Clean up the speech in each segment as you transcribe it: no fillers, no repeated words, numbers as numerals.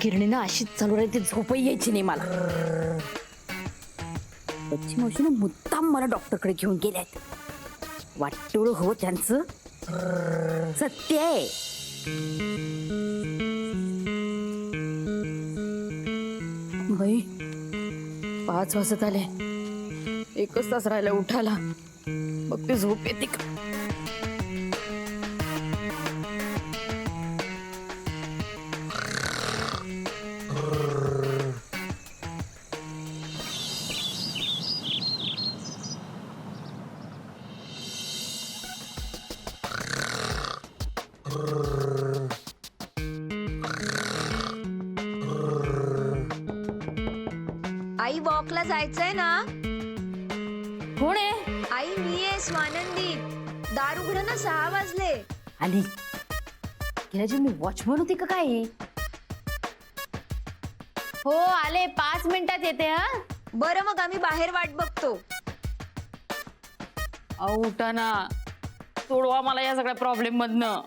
गिरणी ना अशीच चालू राहते, झोपही यायची नाही मला. बच्ची मावशीने मुद्दाम मला डॉक्टरकडे घेऊन गेल्यात. वाटोळ हो त्यांचं सत्य आहे. बाई 5 वाजत आले, 1 तास राहिला उठायला. मग ते झोप येते का? आई वॉकला जायचंय ना? कोण आहे? आई मी आहे स्वानंदी. दार उघड ना, 6 वाजले. आली गेल्याची मी वॉचमन होती का काय? हो आले, 5 मिनिटात येते. हा बरं मग आम्ही बाहेर वाट बघतो. अहो उठा ना, सोडवा मला या सगळ्या प्रॉब्लेम मधनं.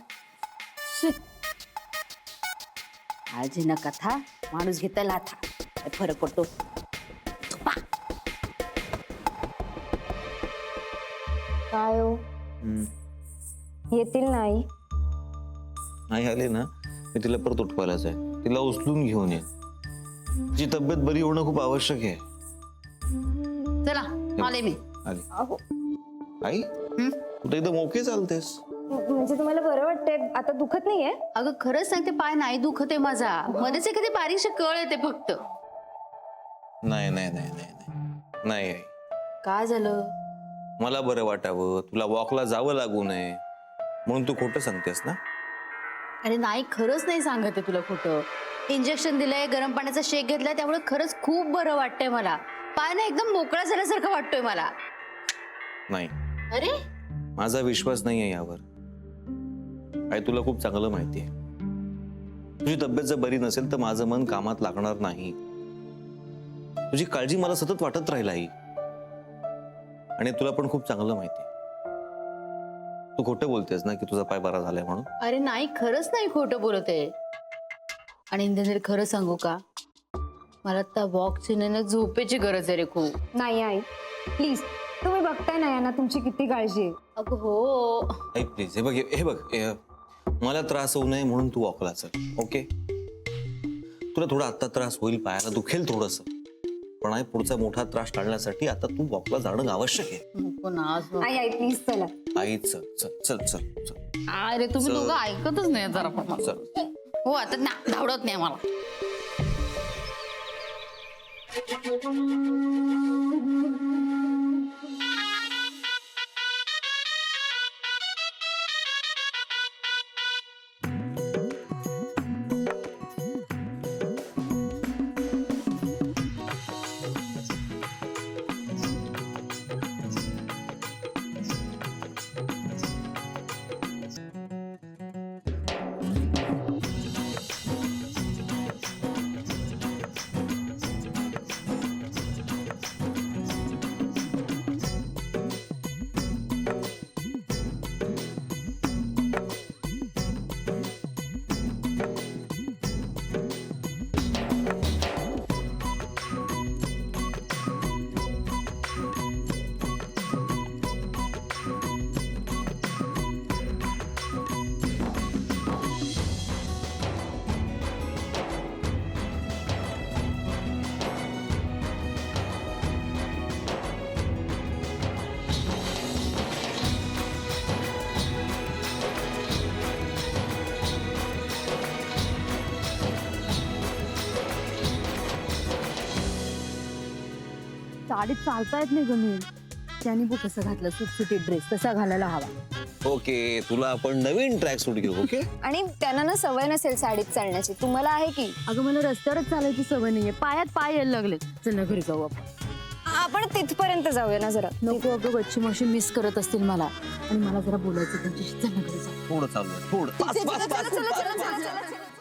आजी ना कथा माणूस घेता लाथा, काय फरक पडतो. झोपा. काय हो, येतील नाही? नाही आले ना, मी तिला परत उठवायलाच आहे. तिला उचलून घेऊन ये. तिची तब्येत बरी होणं खूप आवश्यक आहे. चला आले मी. आली अहो आई, तू तर एकदम ओके चालतेस. म्हणजे तुम्हाला बरं वाटतंय आता? दुखत नाहीये? अगं खरंच सांगते, पाय नाही दुखत आहे माझा. मध्येच एखादी बारीकशी कळ येते फक्त. नाही नाही नाही नाही नाही नाही आई. काय झालं? मला बरं वाटावं, तुला वॉकला जावं लागू नये म्हणून तू खोटं सांगतेस ना? अरे नाही, खरंच नाही सांगत आहे तुला खोटं. इंजेक्शन दिलंय, गरम पाण्याचा शेक घेतलाय, त्यामुळे खरंच खूप बरं वाटतंय मला. पाय ना एकदम मोकळा झाल्यासारखं वाटतोय मला. नाही, अरे माझा विश्वास नाहीये यावर. आई तुला खूप चांगलं माहितीये, तुझी तब्येत जर बरी नसेल तर माझं मन कामात लागणार नाही. तुझी काळजी मला सतत वाटत राहील आई. आणि तुला पण खूप चांगलं माहितीये. तू खोटं बोलतेस ना की तुझा पाय बरा झालाय म्हणून? अरे नाही, खरंच नाही खोटं बोलत आहे. आणि इंद्रनील खरं सांगू का, मला त्या वॉकची नाही ना झोपेची गरज आहे रे खूप. नाही आई, प्लीज. तुम्ही बघताय ना यांना तुमची किती काळजी आहे. अगं हो. आई प्लीज, हे बघ मला त्रास होऊ नये म्हणून तू वॉकला चल, ओके? तुला थोडा आता त्रास होईल, पायाला दुखेल थोडस, पण आई पुढचा मोठा त्रास टाळण्यासाठी आता तू वॉकला जाणं आवश्यक आहे. नको ना असं. आई आई प्लीज चला. आई चल चल चल चल चल अरे तुम्ही चल. दोघं ऐकतच नाही जरा पण. चल. हो आता ना धावडत नाही मला. साडीत चालता येत नाही गमी. त्याने बघ कसं घातलं, सुटसुटीत ड्रेस तसा घालायला हवा. ओके, तुला आपण नवीन ट्रॅक सूट घेऊ, ओके? आणि त्यांना ना सवय नसेल साडीत चालण्याची, तुम्हाला आहे की? अगं मला रस्त्यावरच चालायची सवय नाहीये, पायात पाय यायला लागले. चल ना घरी जाऊ आपण. आपण तिथपर्यंत जाऊया ना जरा. नको अगं, बच्ची मावशी मिस करत असतील मला, आणि मला जरा बोलायचं त्यांच्याशी. चल ना घरी जाऊ. थोडं चालू, थोडं. चला, चला, चला, चला, चला, चला.